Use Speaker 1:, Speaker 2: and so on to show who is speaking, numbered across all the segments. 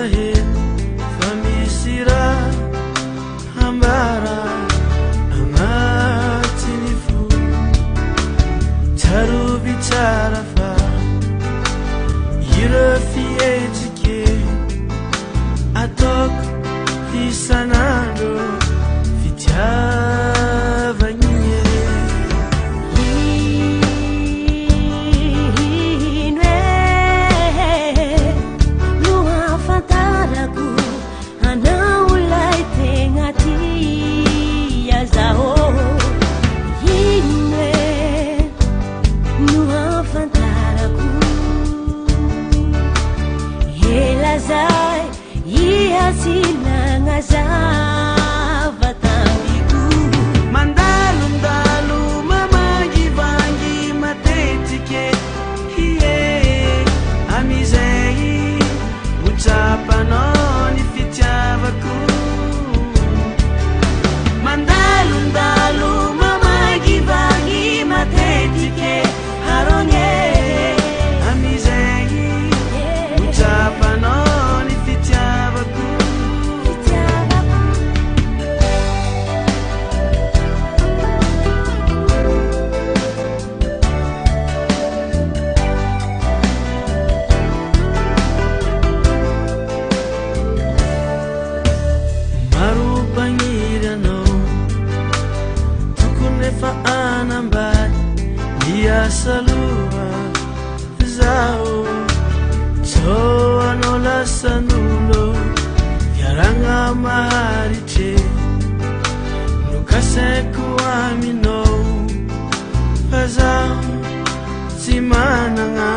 Speaker 1: he famisira hambara amatinifu tarubi tarafa yirafiyetike atok fisanado fitiavanyere
Speaker 2: hinwe nuha fantaraku anaulai tengati yazao hinwe nuha fantaraku helazai yihasina ngazavatambiku
Speaker 1: mandalundalu mamagivangi matetike hiye amizei ucapanoni fitiavaku mandalundalu mamagivangi matetike haronye amizei ucapanoni fitiavaku faanambat dia salua zao toanola sanulo yaranga mariche nukaseku amino fazao simananga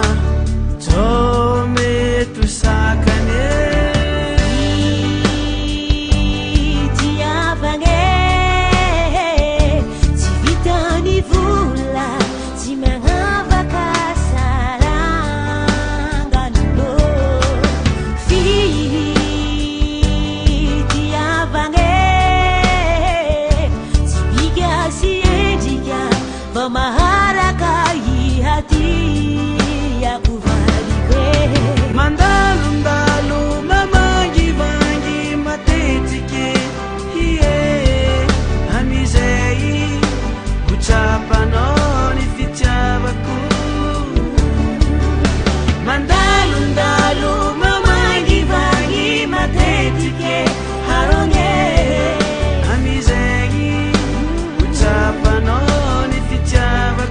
Speaker 1: tometu sakane
Speaker 2: Maharakai hati aku valikwe
Speaker 1: mandalundalu mamagivangi matetike hiye amizei ucapanoni fitiavaku mandalundalu mamagivangi matetike haronye amizei ucapanoni fitiavaku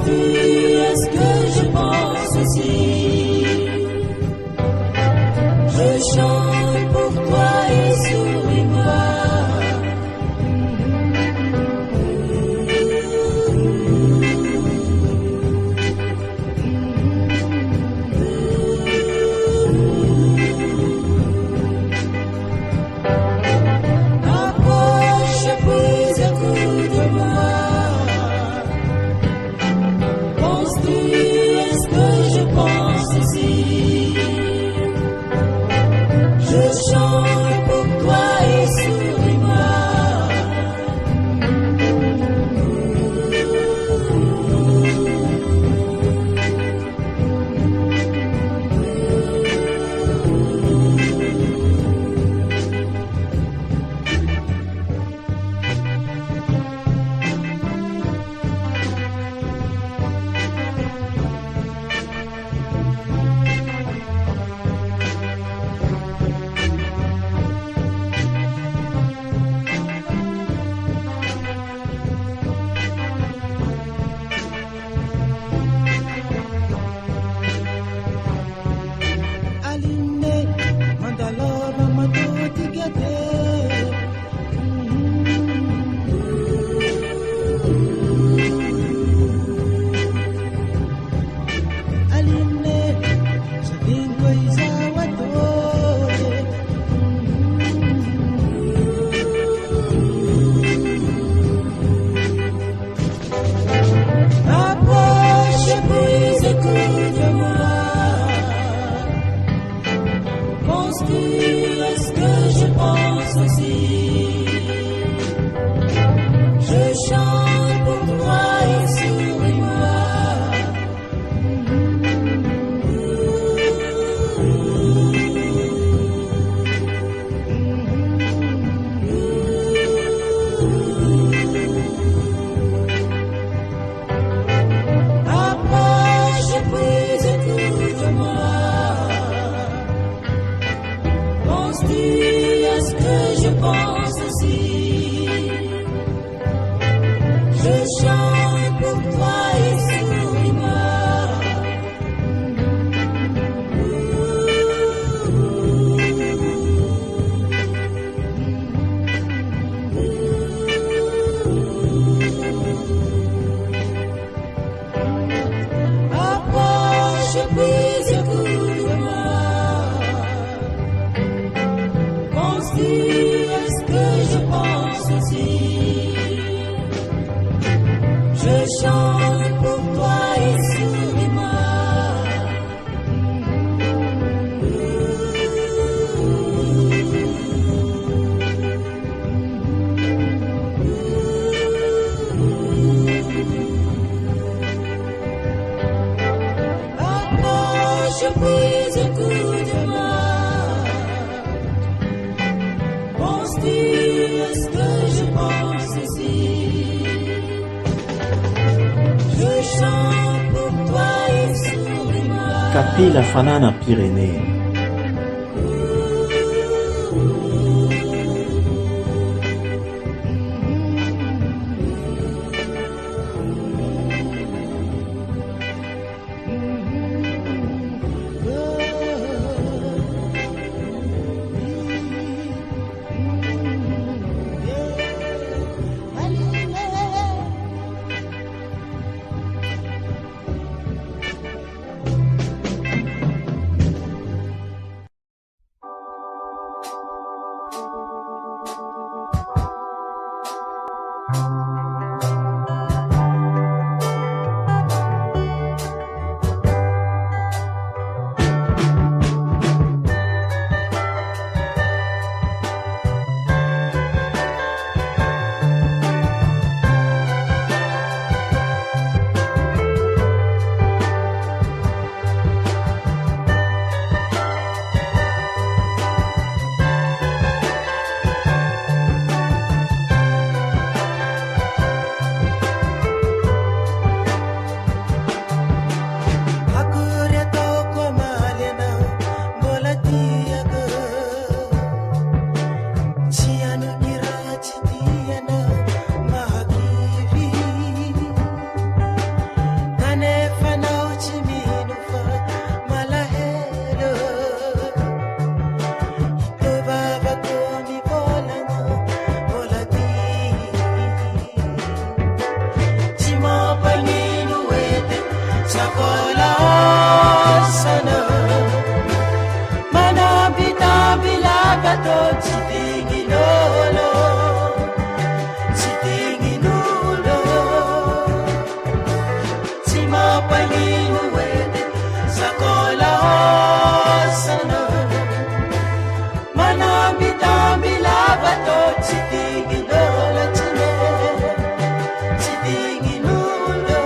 Speaker 1: Penses-tu à ce que je pense aussi? Je chante pour toi et souris-moi. Approche puis écoute-moi. Penses-tu à ce que je pense aussi? Je chante pour toi et souris-moi. Aline, mandaloba matotigate. Aline, sabihin ko'y sawa to. Approche puis écoute-moi. Penses-tu à ce que je pense aussi? Je chante pour toi et souris-moi. Approche puis écoute-moi. Penses-tu à ce que je pense aussi? Je chante pour toi et souris-moi. Approche puis écoute-moi. Penses-tu à ce que je pense aussi? Je chante pour toi et souris-moi. Approche puis écoute-moi. Penses-tu à ce que je pense aussi? Je chante pour toi et souris-moi.
Speaker 3: Kapela fanana Pyrénées.
Speaker 4: sakolasana manabitambilakato tsy digninolo tsy digninolo tsy mampagnino edy sakolasana manabitambilakato tsy digninolo tsy digninolo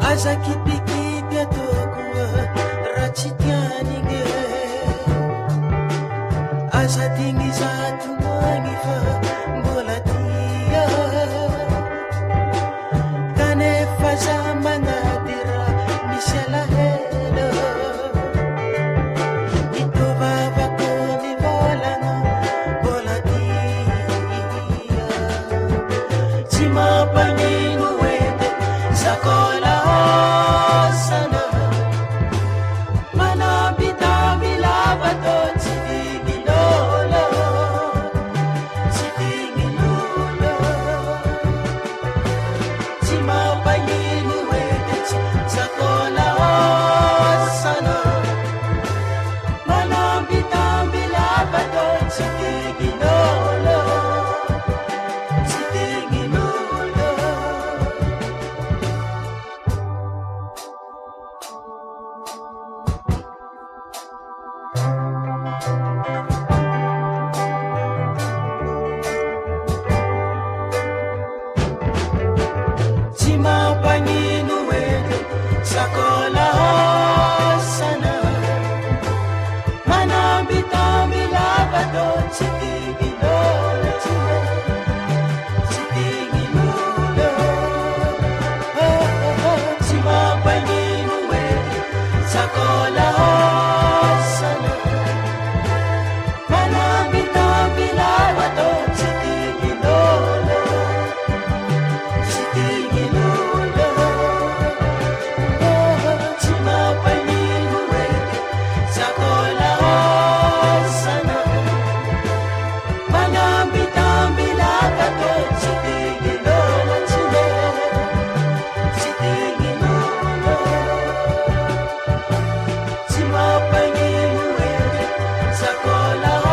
Speaker 4: aza kipikipy atoko raha tsy tianigny aza digny zato magny fa mbola tia kanefa za magnady raha misy alahelo itovavako ny volagna mbola tia tsy mampagnino edy sakolasana manabitambilavato tsy digninolo tsy digninolo tsy mampagnino edy sakolasana manabitambilavato tsy digninolo tsy digninolo tsy mampagnino edy sakolasana manabitambilavato tsy digninolo tsy digninolo tsy mampagnino edy sakolasana manabitambilavato tsy digninolo tsy digninolo tsy mampagnino edy sakolasana manabitambilavato tsy digninolo tsy digninolo tsy mampagnino edy sakolasana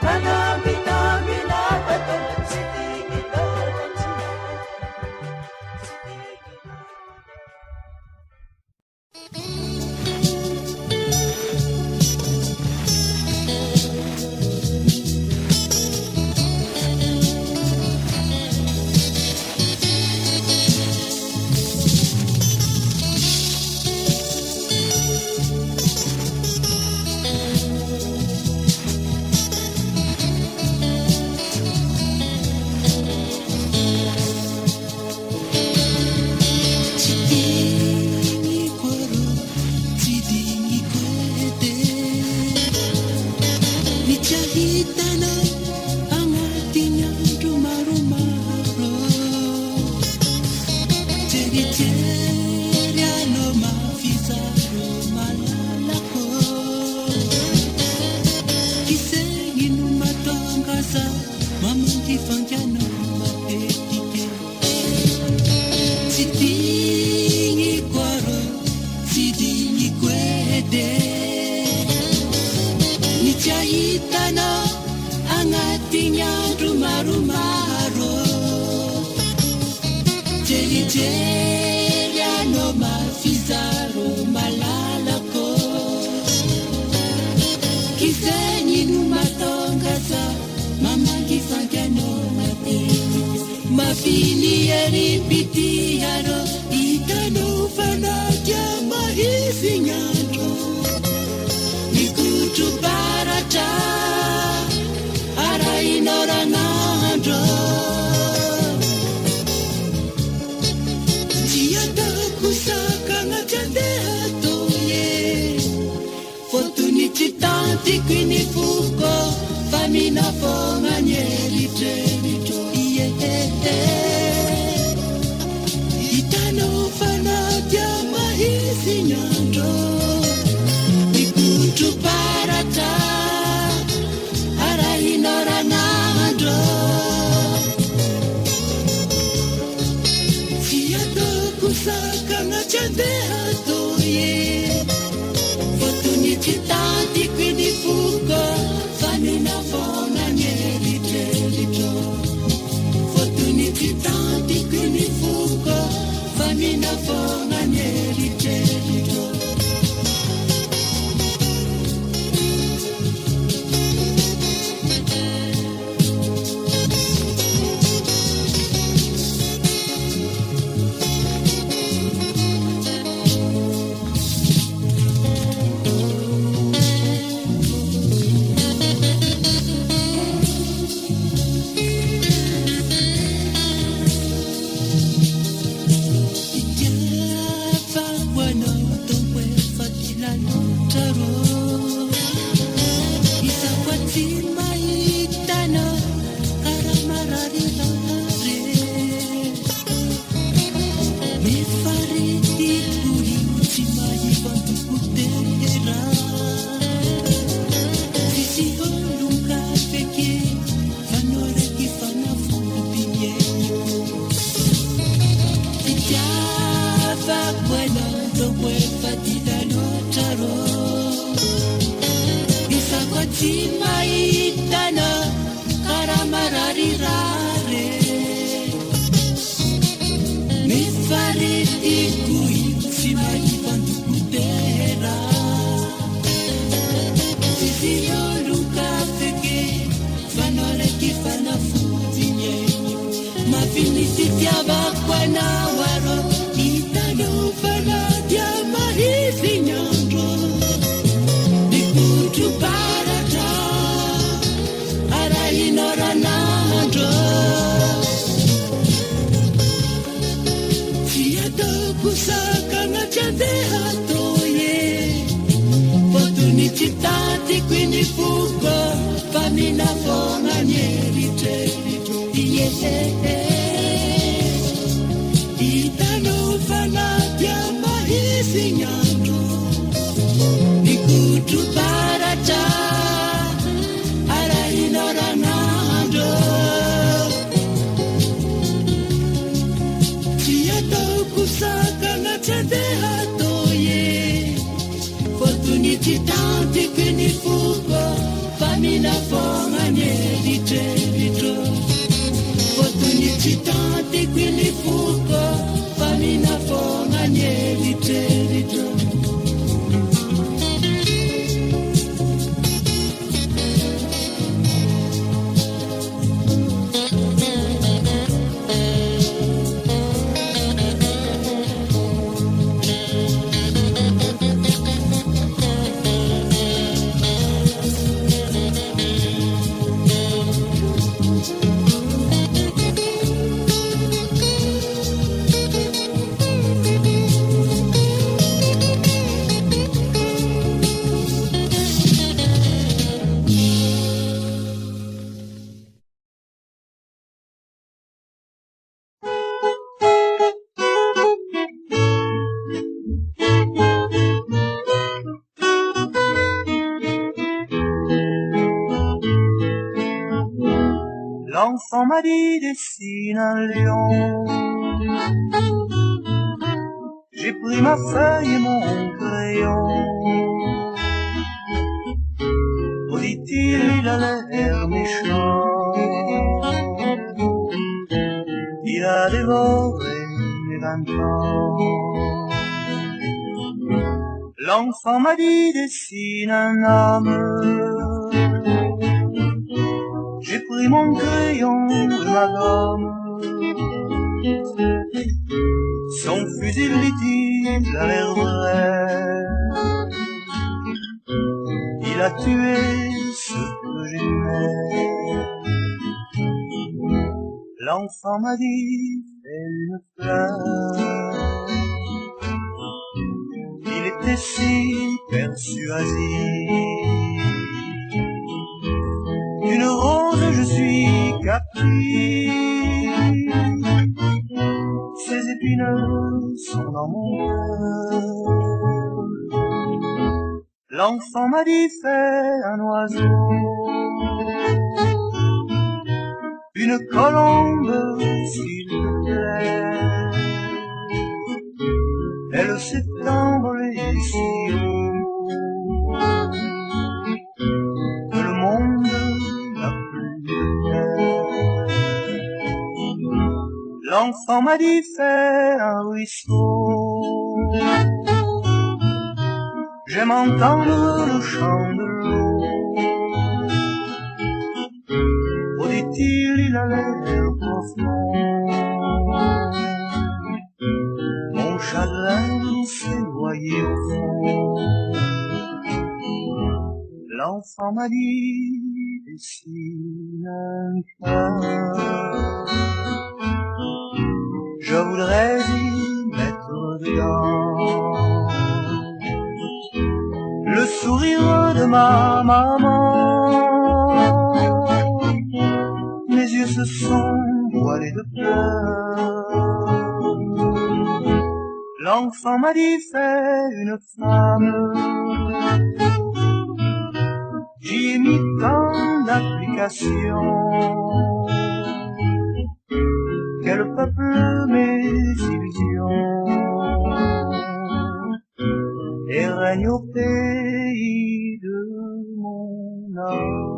Speaker 4: manabitambilavato tsy digninolo tsy
Speaker 1: Mafini eripitiaro itano fanaja mahisinyandro mikutu barata arainoranandro diataku saka
Speaker 4: tikinifuko famina fonga nyelitelito itano fana jama hisi nyando ikutu parata ara inora nando fiato kusaka na chande hatoye fotuni tanti quindi fugo famina fonga nyelitelito fotuni tanti quindi fugo famina fonga nyelitelito quindi fugo famina fonga nyelitelito itano fana tiama hisinyando ikutu parata ara inora nando fiato kusaka na chande hatoye fortuniti tanti quindi fugo famina fonga nyelitelito fortuniti tanti quindi fugo famina fonga nyelitelito
Speaker 5: L'enfant m'a dit dessine un lion. J'ai pris ma feuille et mon crayon. Oh, dit-il, il a l'air méchant. Il a dévoré mes 20 ans. L'enfant m'a dit dessine un homme. J'ai pris mon crayon et ma gomme. Son fusil dit-il a l'air vrai. Il a tué ce que j'aimais. L'enfant m'a dit fais une fleur. Il était si persuasif. divines sont dans mon cœur. L'enfant m'a dit fais un oiseau, une colombe s'il te plaît. Elle s'est envolée si haut que le monde n'a plus de terre. L'enfant m'a dit fais un ruisseau, j'aime entendre le chant de l'eau. Oh, dit-il, il a l'air profond, mon chagrin s'est noyé au fond. L'enfant m'a dit dessine un cœur, je voudrais y mettre dedans le sourire de ma maman. Mes yeux se sont voilés de pleurs. L'enfant m'a dit fais une femme, j'y ai mis tant d'applications qu'elle peuple mes illusions et règne au pays de mon âme.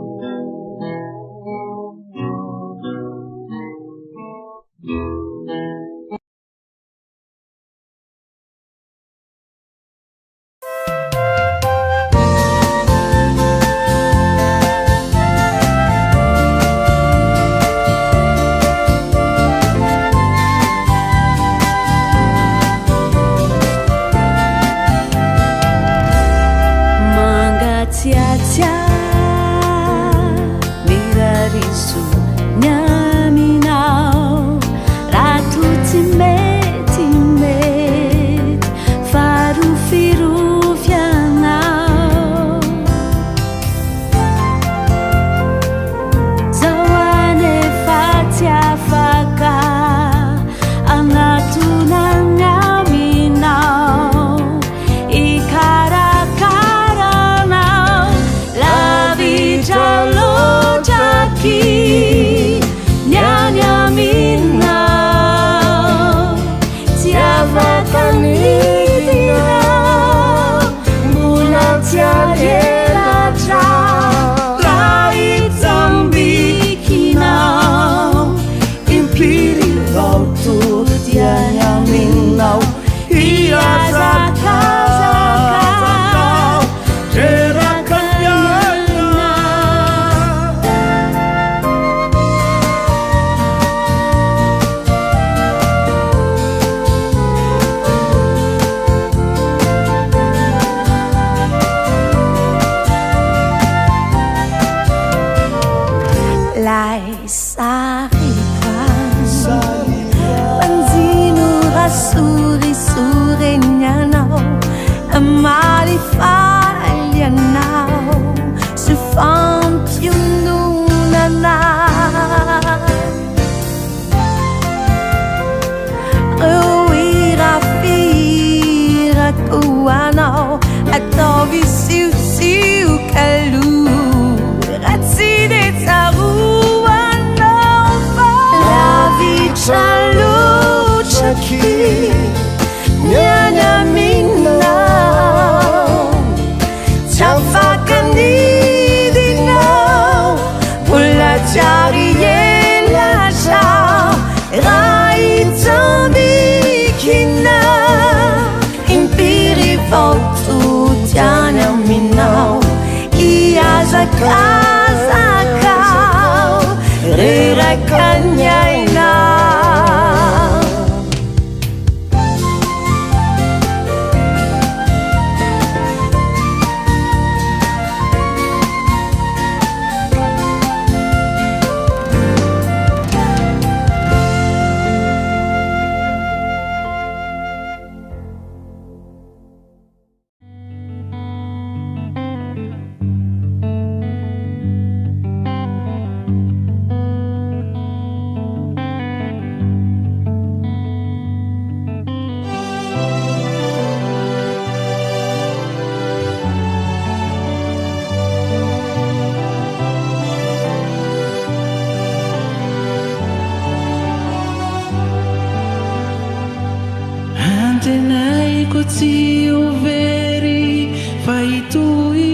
Speaker 6: saiko tsy overy fa itoy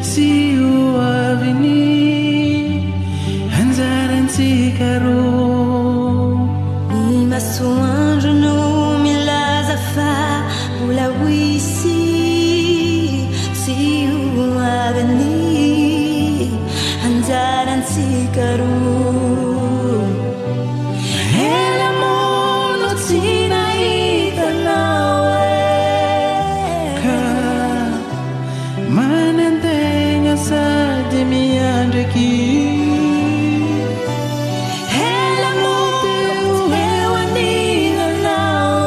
Speaker 6: sy ho aviny anjarantsika roa.
Speaker 2: Ny masoandro no milaza fa mbola hoisy sy ho aviny anjarantsika roa.
Speaker 6: Ela mono tsy nahitanao ka manantegna sady miandraky.
Speaker 2: Ela mono eo anilanao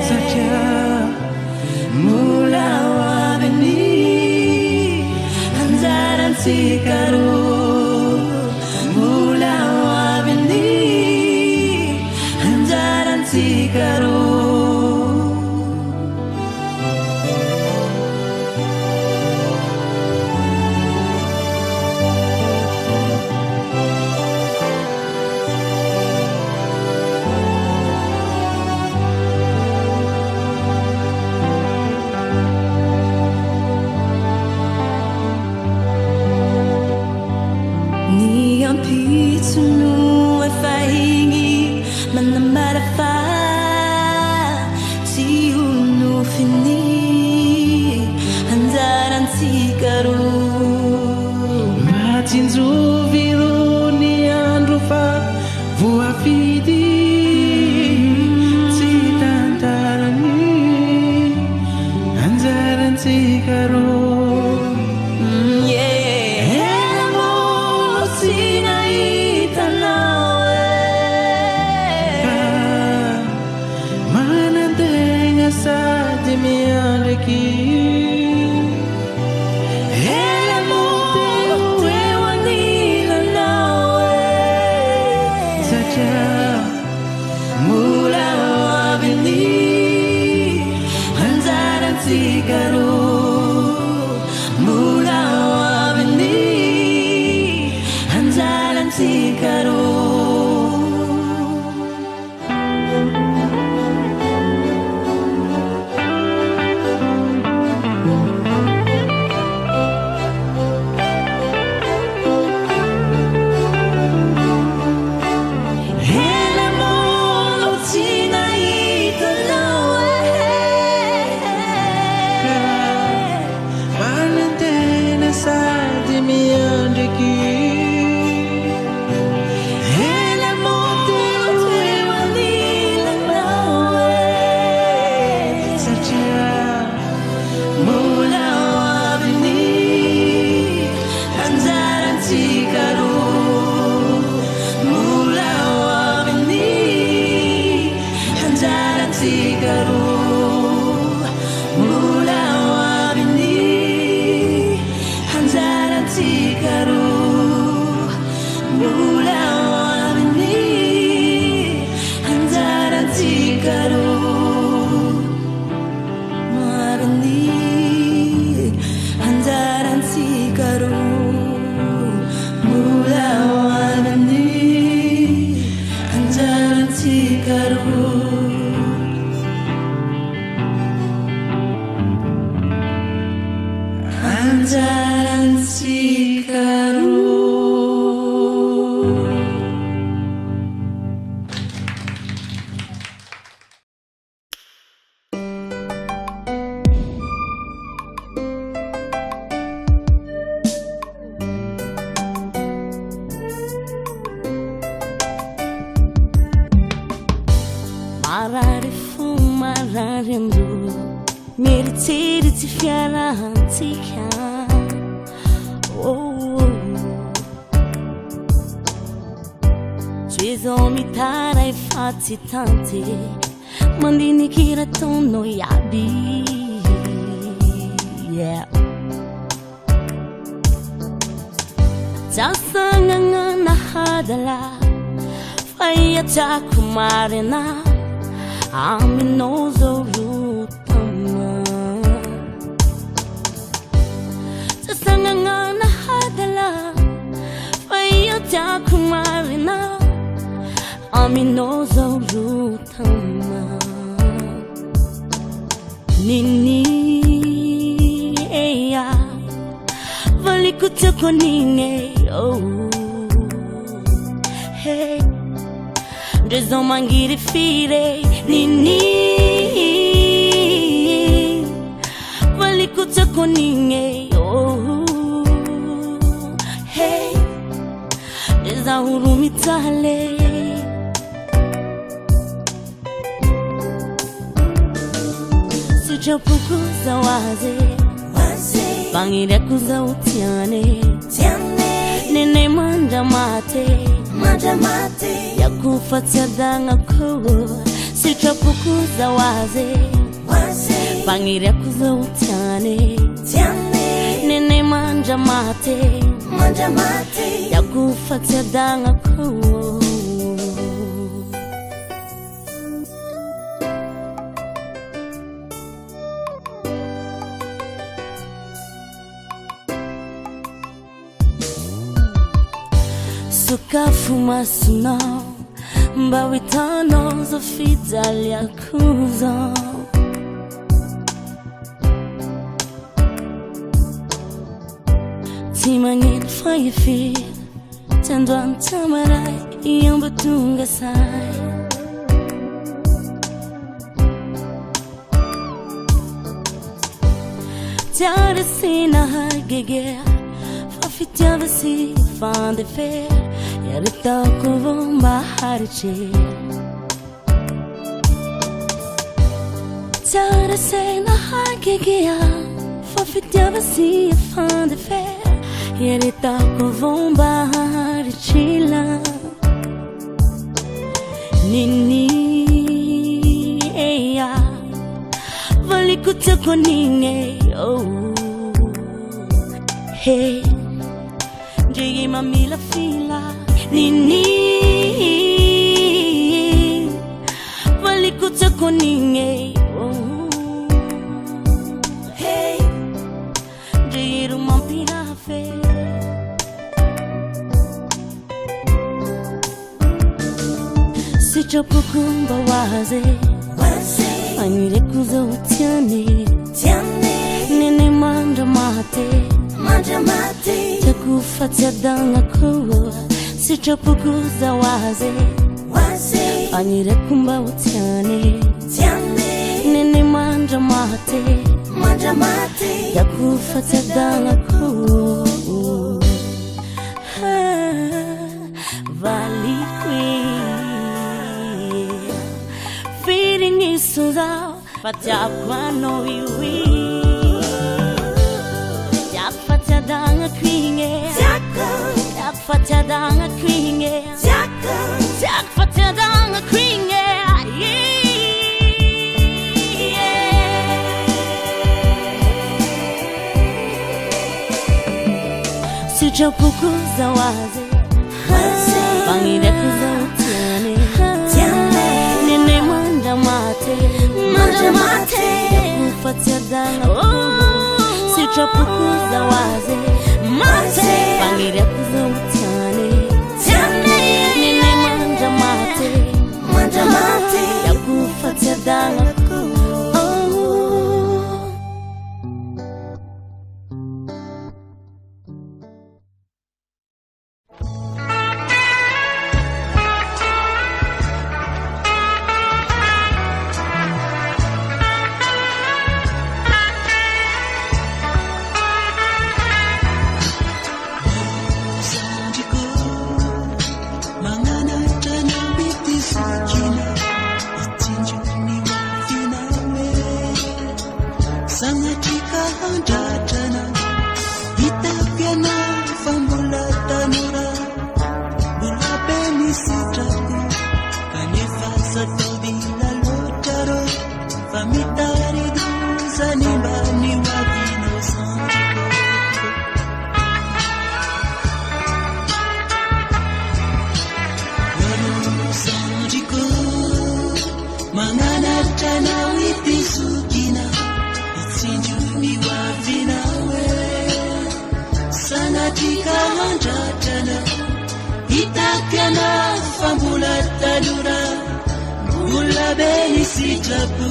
Speaker 6: satria mbola ho aviny anjarantsika roa. Mbola ho aviny anjarantsika roa. Ny ampitso no efa igny manambara fa tsy ho nofiny anjarantsika roa. Matsinjovy ro ny andro fa voafidy tsy tantarany anjarantsika roa. Sady miandraky. Ela mono eo anilanao satria mbola ho aviny anjarantsika roa. Mbola ho aviny anjarantsika roa. Sady miandraky. Ela mono eo anilanao satria mbola ho aviny anjarantsika roa. Mbola ho aviny anjarantsika roa. Mbola ho aviny anjarantsika roa. Mbola ho aviny anjarantsika roa. Aviny anjarantsika roa. Mbola ho aviny anjarantsika roa. Anjarantsika roa.
Speaker 2: Marary fo marary andro mieritseritsy fiarahantsika. Tsy zao mitara efa tsy tanty mandiniky raha taonao iaby. Jasangnana hadala fa iatako marina aminao zao rotama. Jasangnana hadala fa iatako marina aminao zao rotama. Nini eya Valikuta konine oh hey Dezo mangiri fire Nini Valikuta konine oh hey Deza hurumi tale Sijapukuza waze Pangira kuza utiane Nene manja mate Ya kufatia danga kuwa Sijapukuza waze Pangira kuza utiane Nene manja mate Ya kufatia danga kuwa Suka fumaça não Bawitano zo fidalia kuzo Timangin fai fi Tendo antamarai Yang betunga sai Tiara sina hagege Fafitiava si fan de fer Yarita kuvumba hariche Tiara sina hagege Fafitiava si fan de fer Yarita kuvumba harichila Nini eya Valikuta konine oh hey Jigi mamila fila Nini Valikuta konine oh hey Jigi rumampira fe Sijapukumba waze Anire kuza utiane Nene manja mate Takufatia danga kuwa Sijapukuza waze Anire kumba utiane Nene manja mate Takufatia danga kuwa Vali kwi Feeding isuza Fatia kwa no iwi Fatia danga kwinge Jak fatia danga kwinge Jak fatia danga kwinge Sijapukuza waze Pangira kuza utiane Nene manja mate Fatia danga kwinge Sijapukuza waze Pangira kuza utiane Nene manja mate Ya kufatia danga
Speaker 6: Fambula talura, mula beni si tapu,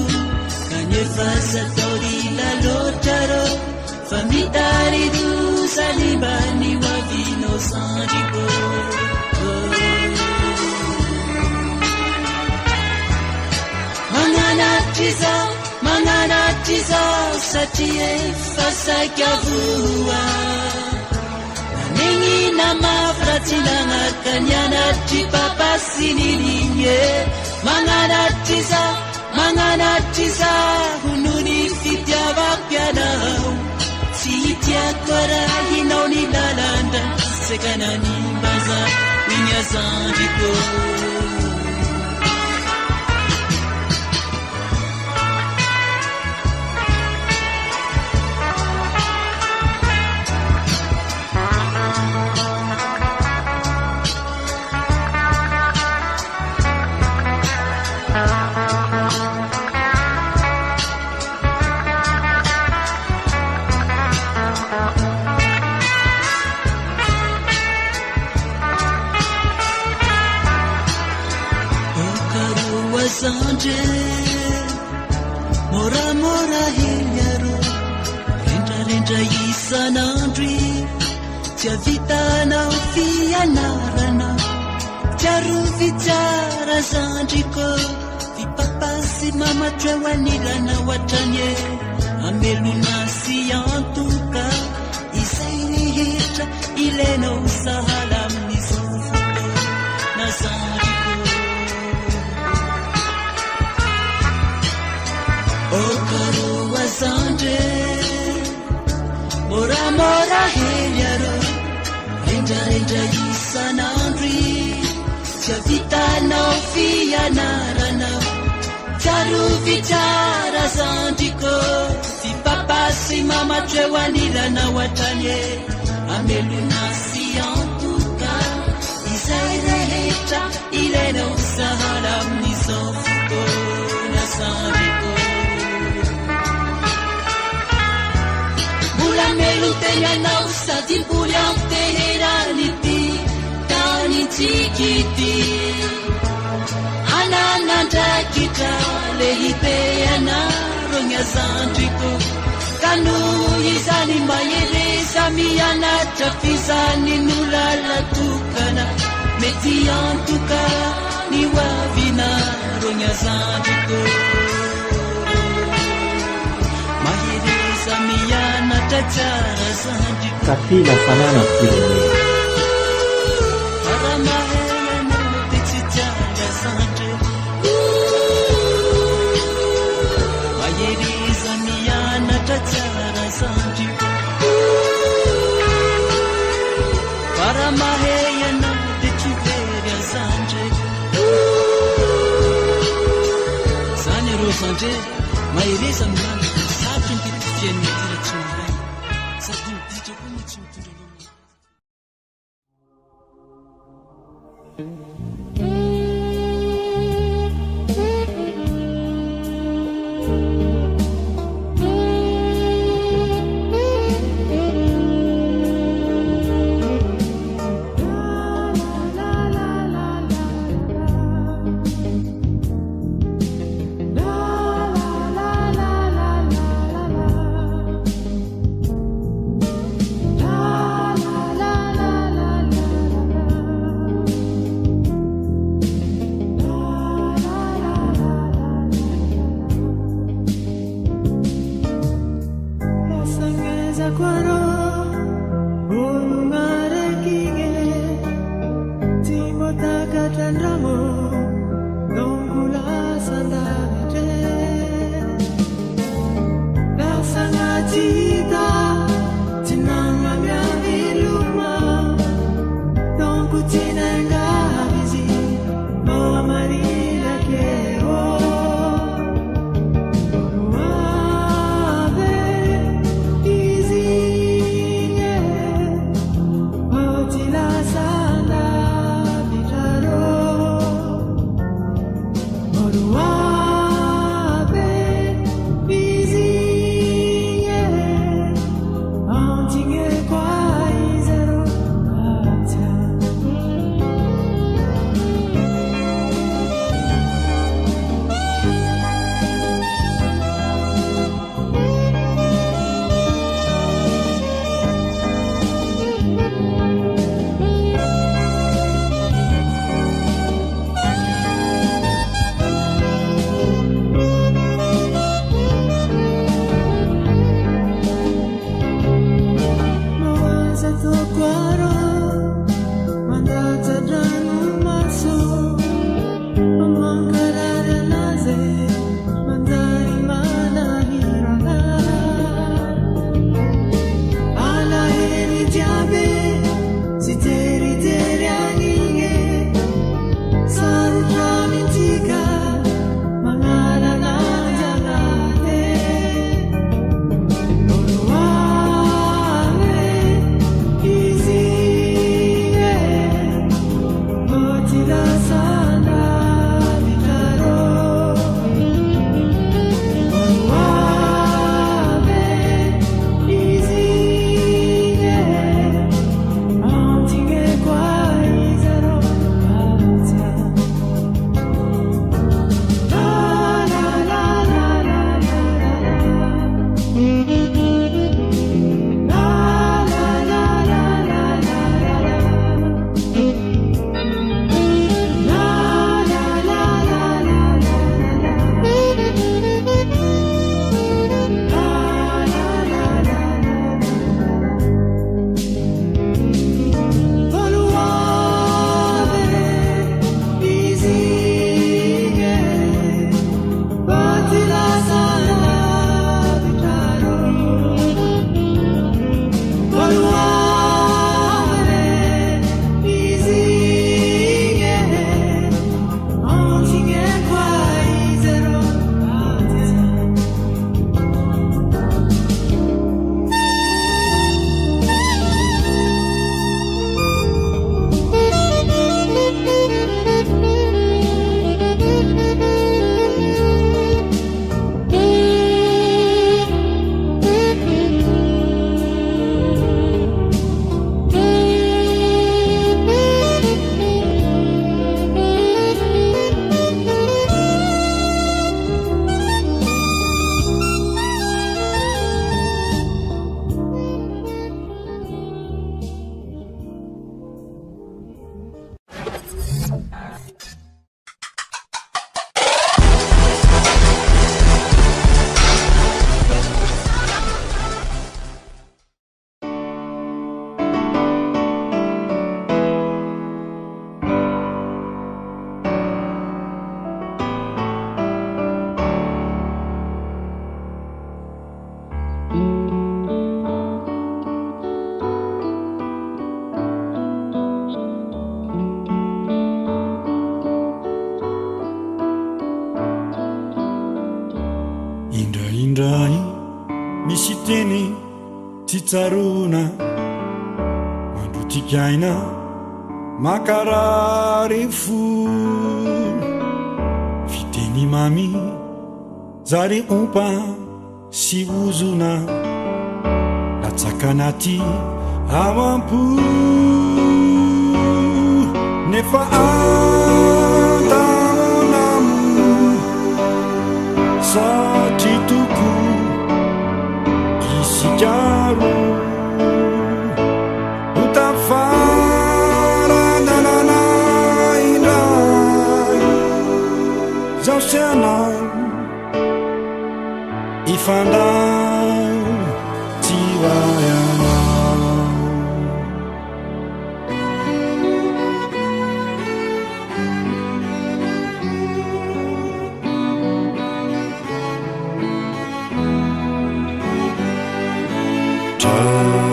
Speaker 6: nefa satao laloatra rô fa mitarido salibany hoavinao sandriko mananatry zao satria efa saika voa nanegny namafratsy nagnaka nianatry papa sy nininye mananatry zaho noho ny fitiavam-pianao tsy tiako raha hinao ny lalanda sekananimbaza igny azandriko Sanje moramora heliaro rendrarendra isanandry tsy avitanao fianarana tsiarovy tsara zandriko fipapa sy mamatra ho anilana ohatranye amelona sy antoka izay rehetra ilainao sahala amin'izao fotoana zandriko okaroa zandre moramora heliaro rendrarendra isanandry tsy avitanao fianarana tsiarovy tsara zandriko fipapa sy mamatra ho anilana ohatranye amelona sy antoka izay rehetra ilainao sahala amin'izao fotoana zandriko melo tenyanao sady mboly amteheranity tany tsikity ananandrakitra lehibe anaro ny azandriko ka noho izany mahereza mianatra fizany nolala tokana mety antoka ny hoavinaro ny azandriko mahereza mianatra tsara zandriko
Speaker 3: Kapila Fanana Pyrénées.
Speaker 6: Paramaheanao de tsy tsara zandriko mahereza mianatra tsara zandriko paramaheanao de tsy very zandriko zany arô zandre mahereza mianatra sarotra nytetifian'ny tiratsy miray sady miditra koa ny tsy mitondranao
Speaker 7: indraindray misy teny tsy tsarona mandrotikaina makarary fo fiteny mami zary ompa sy ozona latsakanaty avampo nefa antamonamo satry toko isikaro utafarananana indray zao sianao ifandao tsy vaianao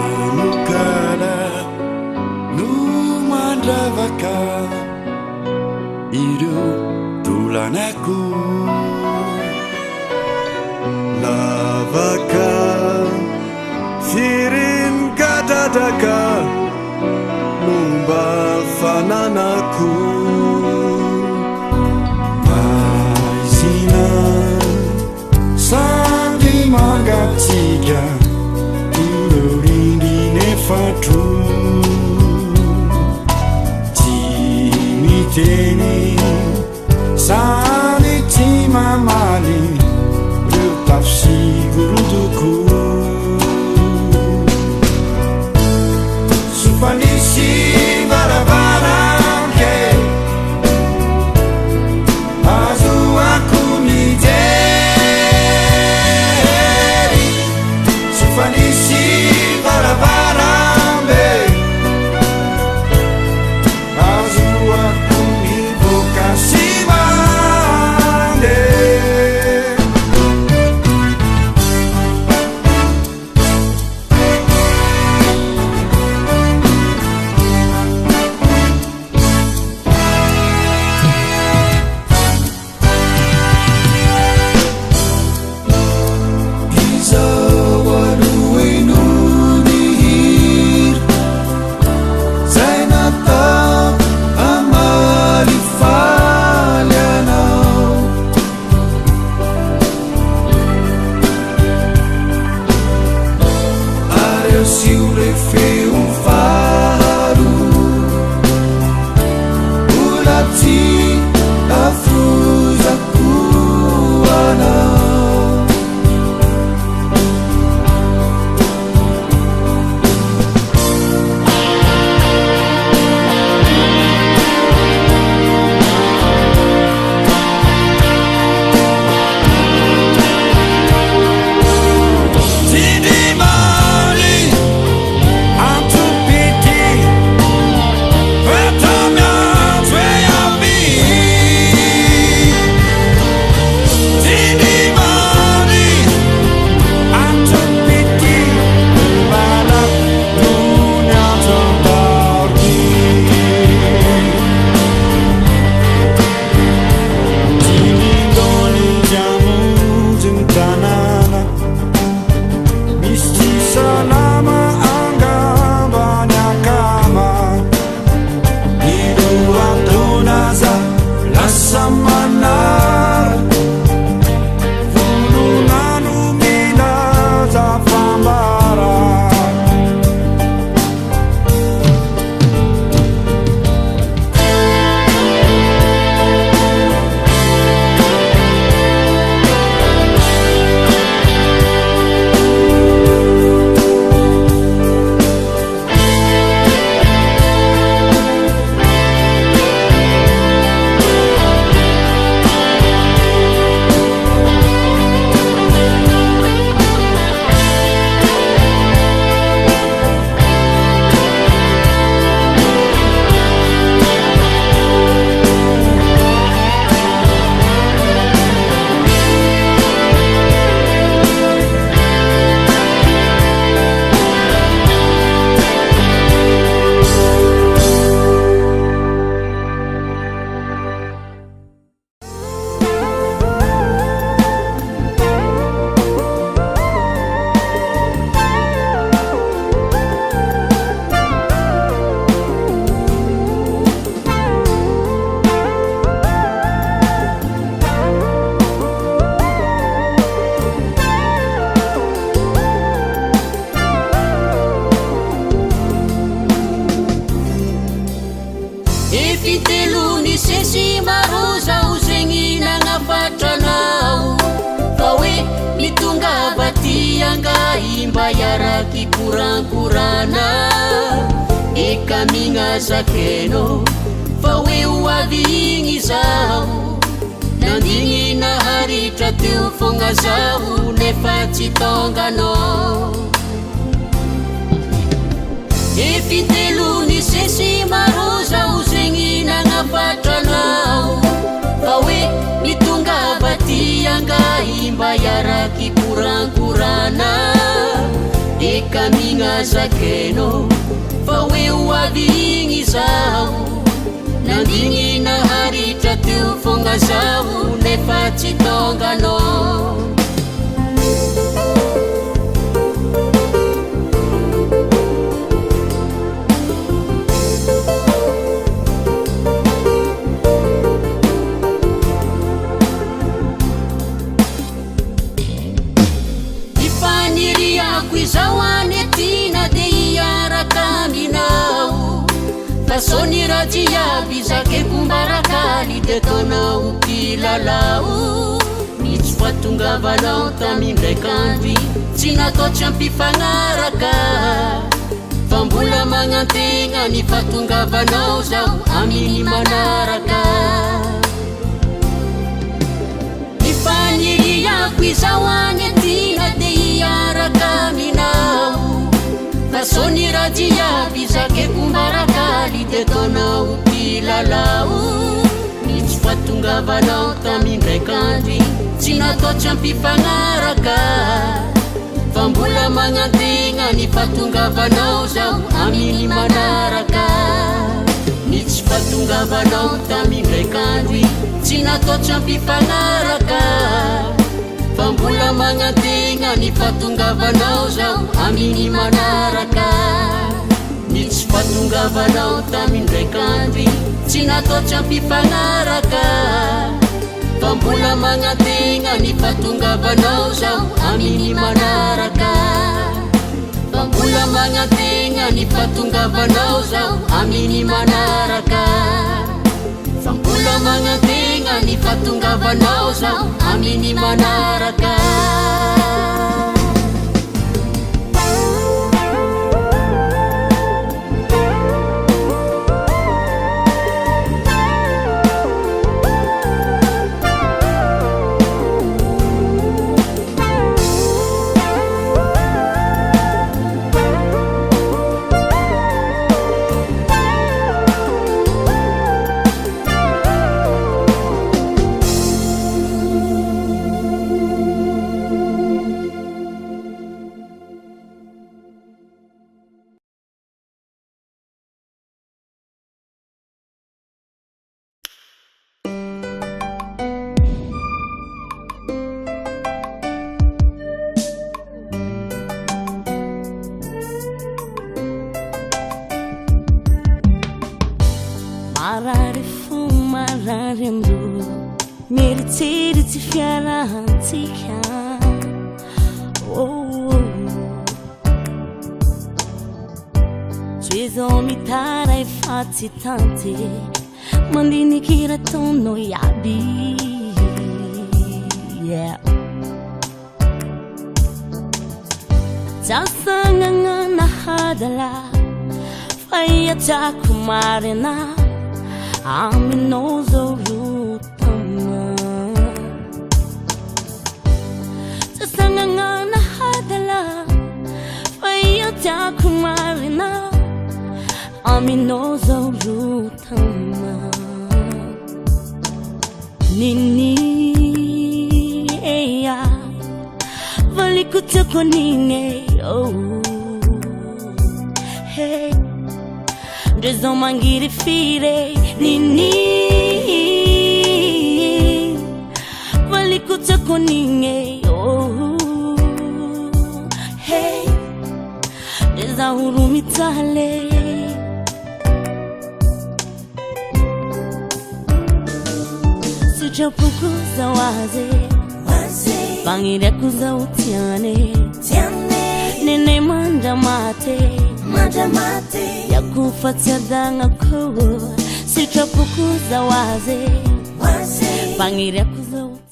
Speaker 7: tranokala no mandravaka ireo dolanako lavaka firin-kadadaka momba fananako maizina samby mangatsiaka ireo rindriny efatro tsy miteny samy tsy mamaly tafsigurudoko sufanisi varavaranke azu aku nideri sufanisi varavarambe azu aku nivokasi mande
Speaker 8: korankorana eka mignazakeno fa hoe ho avy igny zaho nandigny naharitra teo fogna zaho nefa tsy tonganao efitelony sesy maro zaho zegny nagnafatranao fa hoe mitongava ty angahy mba iaraky korankorana eka mignazakeno fa hoe ho avy igny zaho nandigny naharitra teo fogna zaho nefa tsy tonganao izaho anetina de iaraka aminao fasony raha jiaby zakeko mbarakaly de taonao mpilalao mitsy fahatongavanao tamindraikandry tsy natao tsy ampifagnaraka fa mbola magnategna ny fahatongavanao zaho aminy manaraka ifaniriako izaho anetina de iaraka aminao fasony raha jiaby zakeko mbarakaly de taonao mpilalao mitsy fahatongavanao tamindraikandry tsy natao tsy ampifagnaraka fa mbola magnategna ny fahatongavanao zaho aminy manaraka mitsy fahatongavanao tamindraikandry tsy natao tsy ampifagnaraka fa mbola magnategna ny fahatongavanao zaho aminy manaraka mitsy fahatongavanao tamindraikandry tsy natao tsy ampifagnaraka fa mbola magnategna ny fahatongavanao zaho aminy manaraka fa mbola magnategna ny fahatongavanao zaho aminy manaraka fa mbola magnategna ny fahatongavanao zaho aminy manaraka
Speaker 2: marary fo marary andro mieritseritsy fiarahantsika tsy zao mitara efa tsy tanty mandiniky raha taonao iaby tsasagnana hadala fa iatako marina aminao zao rotana tsasagnana hadala fa iatako marina aminao zao rotana nini valikutako nine hey ndrezo mangiri fire nini valikutako nine hey ndreza hurumitale sichapukuza waze pangiriakuza utiane nene manja mate yakufatia danga kogo sichapukuza waze pangiriakuza utiane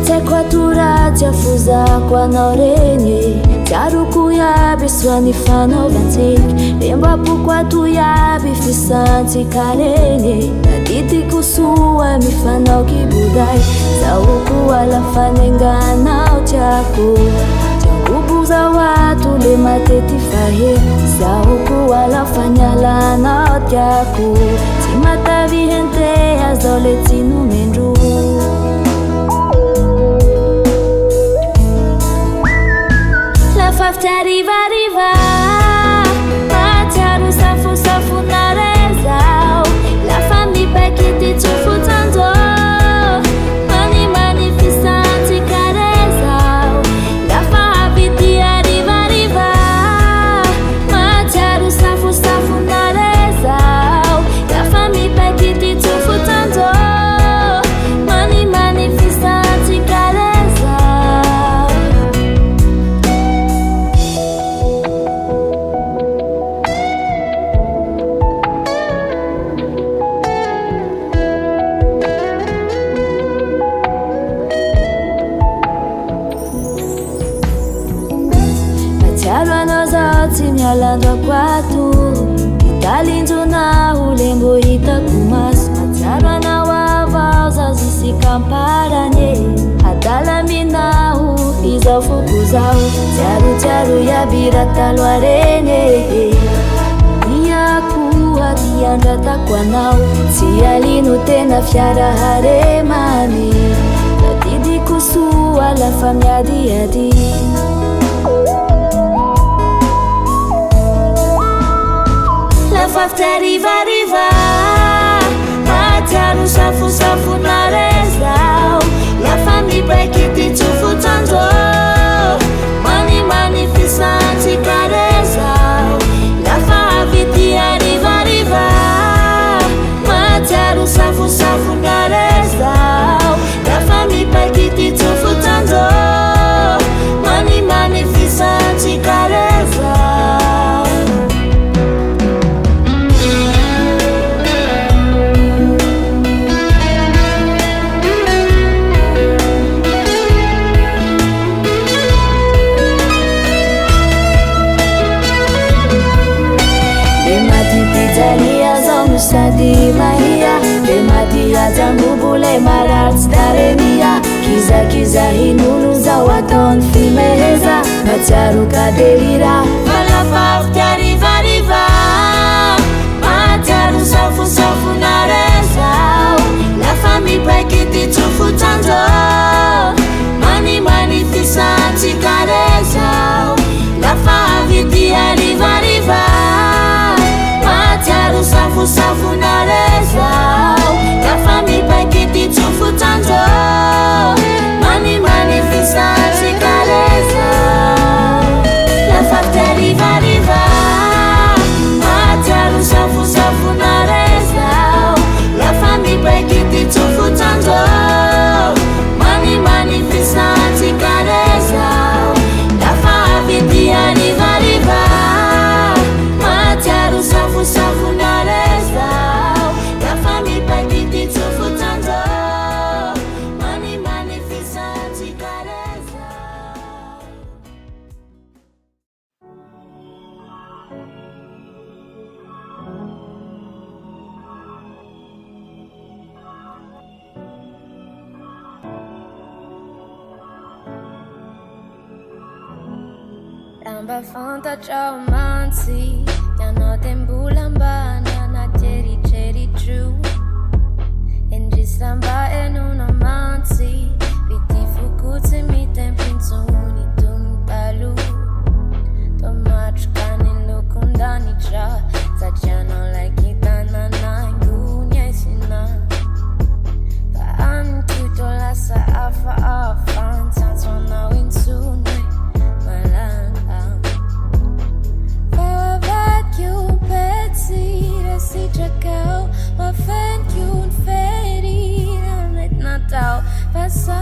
Speaker 2: Tsekwaturaja fuzako anao regny Tiaroko iaby soany fanaovantsika Embapoko ato iaby fisantsika regny Nadidiko soa mifanao kiboday Zaho koa lafanenganao tiako Tiangobo zao ato le matety fahe Zaho koa lafanyalanao tiako Tsy matavy hentea zao le tsy nomendro Lafafy arivariva Matsiaro safosafonare zao Lafa mipakity tsofotsanjo Manimany fisantsika re zao Lafa avity arivariva Matsiaro safosafonare zao Lafa mipakity tsofotsanjo Manimany fisantsika re zao Matsiaro anao zao tsy mialandroako ato Italinjonaho le mbo hitako maso Matsiaro anao avao zao sisy kamparany Adalaminaho izao foko zao Tsiarotsiaro iaby rataloha reny Iako aty andratako anao Tsy alino tena fiara haremany Tadidiko soa lafa miadiady Lafafy arivariva Matsiaro safosafonare zao Lafa mipakity tsofotsanjo Manimany fisantsika re zao Lafa avity arivariva Matsiaro safosafonare zao Lafa mipakity tsofotsanjo Manimany fisantsika re zao Sadi mahia Le madia jangubu le marats daremia Kiza hinulu zao ataony fimeheza Matsiaro kadelira Malafafy arivariva Matsiaro safosafonare zao Lafa mipakity tsofotsanjo Manimany fisantsika re zao Lafa avity arivariva Matsiaro safosafonare zao Lafa mipakity tsofotsanjo Manimany fisantsika re zao Lafafy arivariva Matsiaro safosafonare zao Lafa mipakity tsofotsanjo Manimany fisantsika re zao Lafa avity arivariva Matsiaro safosafonare zao Lafa mipakity tsofotsanjo Manimany fisantsika re zao Ramba fantatrao mantsy Ianao tembola ambana na jerijerijo Endrisamba enona mantsy Vity fokotsy mitempintsony tontalo Tomatroka ny lokondanitra Satria like tananaingony aisina Fa anyko to lasa afa Tsantso anao intsony malala Fawavak you petsy Rasitrakaw Mafenk you feri Namit natao Pasa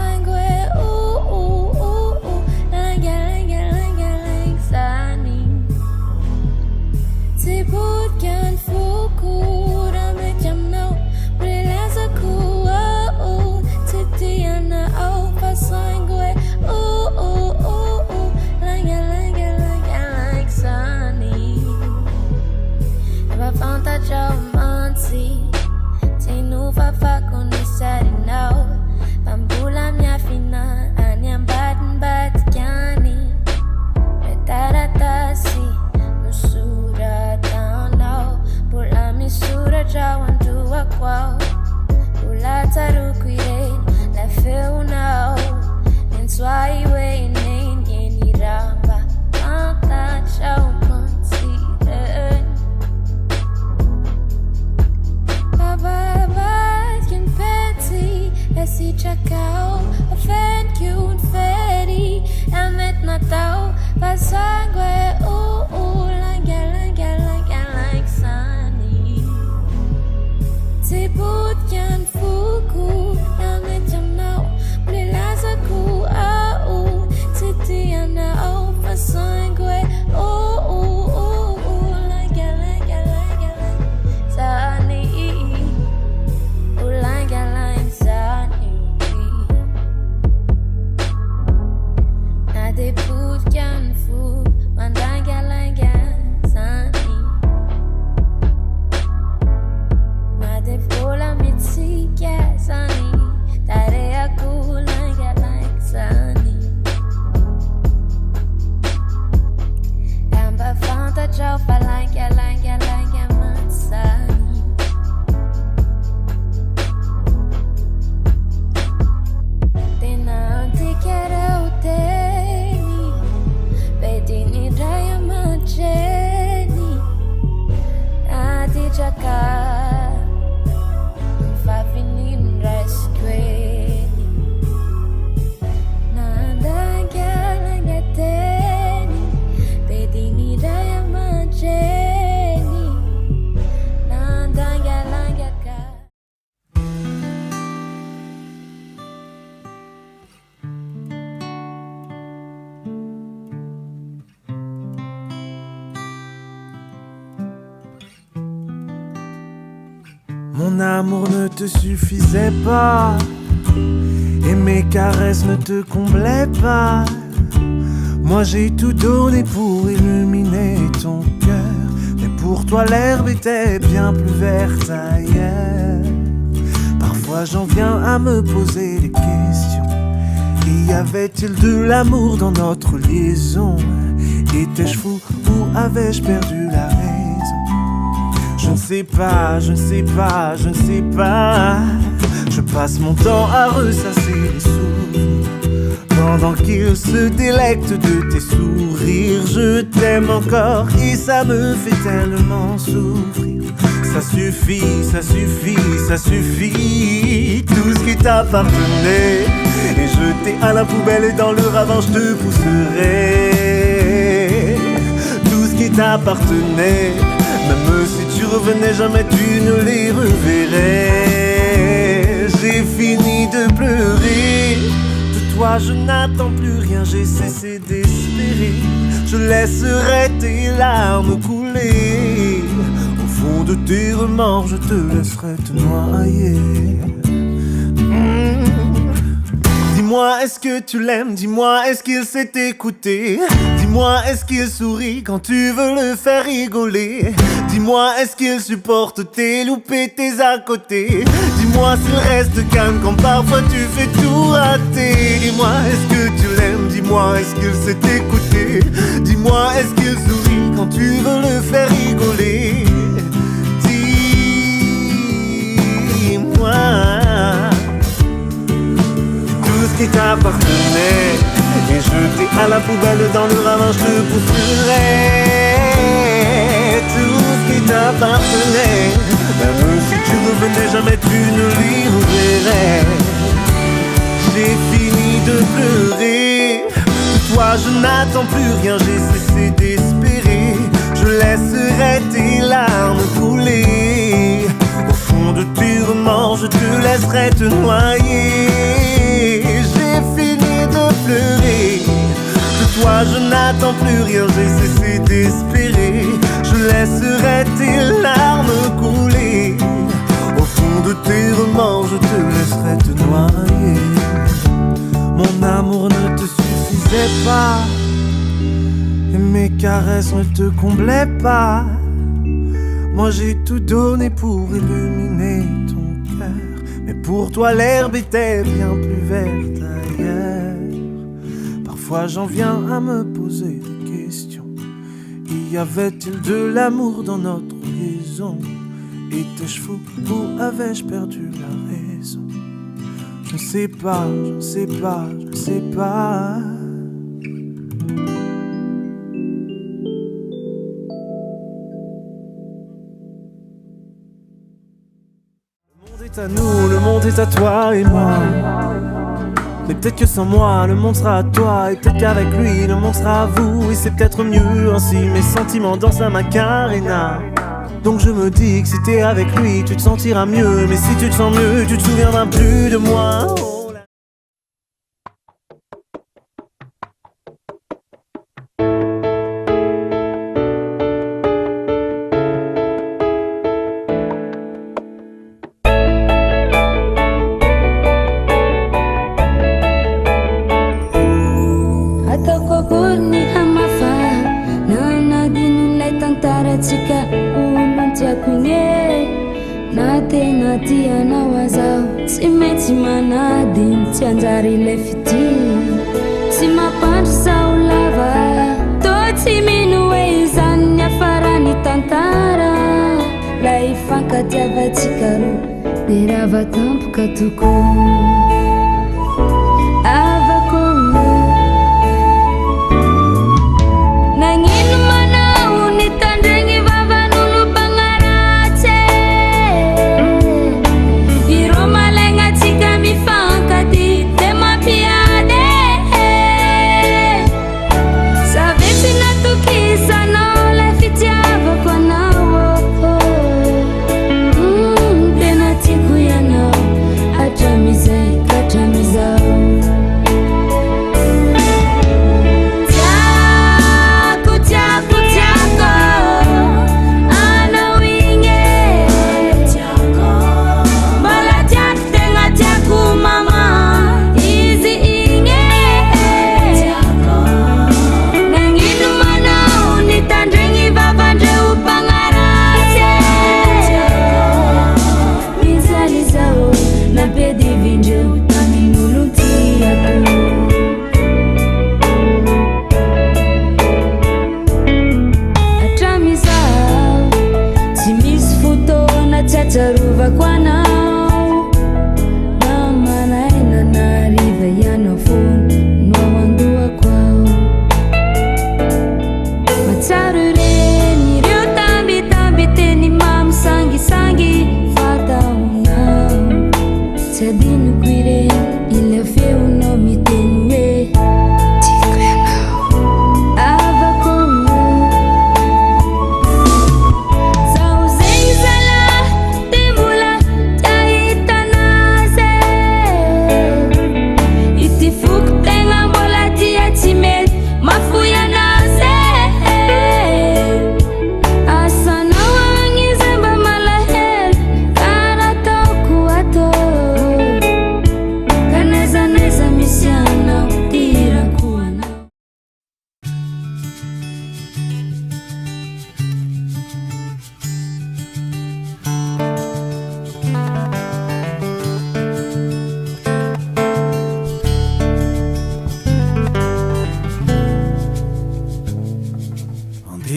Speaker 9: Mon amour ne te suffisait pas, et mes caresses ne te comblaient pas. Moi j'ai tout donné pour illuminer ton cœur, mais pour toi l'herbe était bien plus verte ailleurs. Parfois j'en viens à me poser des questions. Y avait-il de l'amour dans notre liaison? Étais-je fou ou avais-je perdu la raison? Je ne sais pas, je ne sais pas, je ne sais pas. Je passe mon temps à ressasser les souvenirs, pendant qu'ils se délectent de tes sourires. Je t'aime encore et ça me fait tellement souffrir. Ça suffit, ça suffit, ça suffit. Tout ce qui t'appartenait est jeté à la poubelle et dans le ravin je te pousserai. Tout ce qui t'appartenait, même si tu revenais jamais tu ne les reverrais. J'ai fini de pleurer, de toi je n'attends plus rien, j'ai cessé d'espérer. Je laisserai tes larmes couler, au fond de tes remords je te laisserai te noyer. Dis-moi, est-ce que tu l'aimes? Dis-moi, est-ce qu'il s'est écouté? Dis-moi, est-ce qu'il sourit quand tu veux le faire rigoler? Dis-moi, est-ce qu'il supporte tes loupés, tes à côté? Dis-moi s'il reste calme quand parfois tu fais tout rater. Dis-moi, est-ce que tu l'aimes? Dis-moi, est-ce qu'il s'est écouté? Dis-moi, est-ce qu'il sourit quand tu veux le faire rigoler? Dis-moi. Tout ce qui t'appartenait est jeté à la poubelle, dans le ravin je te pousserai. Tout ce qui t'appartenait, même si tu revenais jamais tu ne l'y reverrais. J'ai fini de pleurer, de toi je n'attends plus rien, j'ai cessé d'espérer. Je laisserai tes larmes couler, au fond de tes remords je te laisserai te noyer. J'ai fini de pleurer, de toi je n'attends plus rien, j'ai cessé d'espérer. Je laisserai tes larmes couler, au fond de tes remords je te laisserai te noyer. Mon amour ne te suffisait pas, et mes caresses ne te comblaient pas. Moi j'ai tout donné pour illuminer ton cœur, mais pour toi l'herbe était bien plus verte ailleurs. Parfois j'en viens à me poser des questions. Y avait-il de l'amour dans notre liaison? Étais-je fou ou avais-je perdu la raison? Je ne sais pas, je ne sais pas, je ne sais pas. À nous, le monde est à toi et moi. Mais peut-être que sans moi, le monde sera à toi. Et peut-être qu'avec lui, le monde sera à vous. Et c'est peut-être mieux ainsi, mes sentiments dansent à Macarena. Donc je me dis que si t'es avec lui, tu te sentiras mieux. Mais si tu te sens mieux, tu te souviendras plus de moi.
Speaker 2: Anjari le fiti si mapandry sao lava to tsy mino hoe izany ny afarany tantara la ifankatiavatsika roa de rava tampoka tokoa avako nagnino manao nitandregny vavan'olo mpanaratsy irô malagnatsika mifankaty tena tiako ianao hatramizay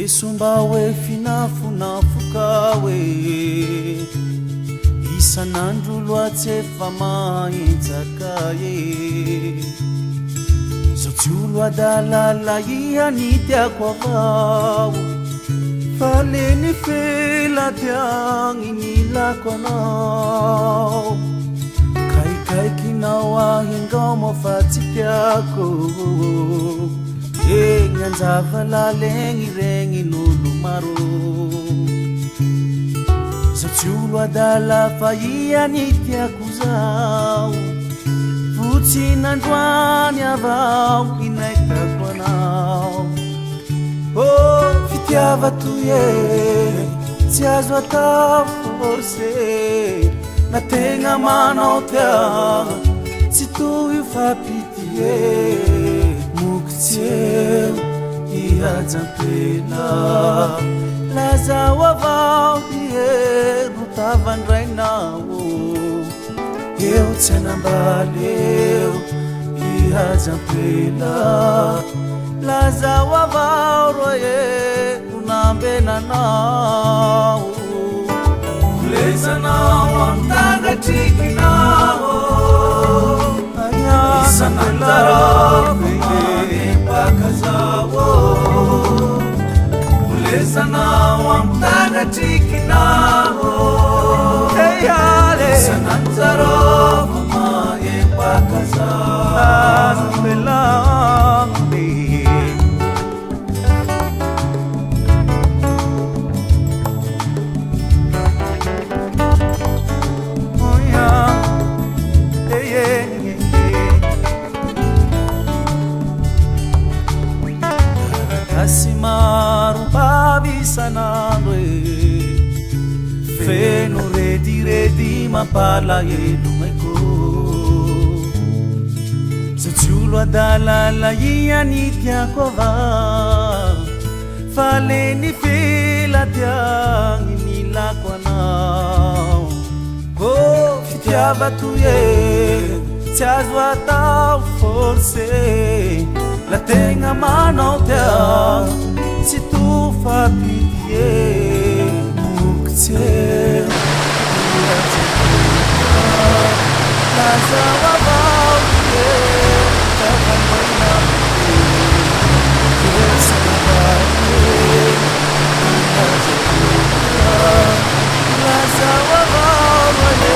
Speaker 4: esomba hoe finafonafoka hoe isan'andro loatsy efa mahitsaka e zao tsy olo adalala ihany tiako avao fa le ny felatiagny ny lako anao kaikaikinao ahengao mo fa tsy tiako egny anjava lalegny regny n'olo maro zao tsy olo adala fa ihany tiako zao fotsin'androany avao inaitako anao oh fitiava toy e tsy azo atao forse na tegna manao tia tsy toy fa pitié mokotsy eo ihajampela lazao avao ero tavandrainao eo tsy anambaly eo ihajampela lazao avao ro ero nambenanao lezanao amtangatrikinao isanantarao pakazao lezanao amtangatrikinao isanantarao pakazao Asimaro bavisanando feno rediredi mapala elumaiko zao tsy olo adalala ihany tiako ava fa le ny felatiagny ny lako anao oh fitiava toy e tsy azo atao forse la tegna manao tia tsy tofa pitié mokotsy eo lazao avao e tavandraina lazao avao e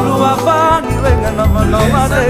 Speaker 4: Ulu apangi wenga na mana mare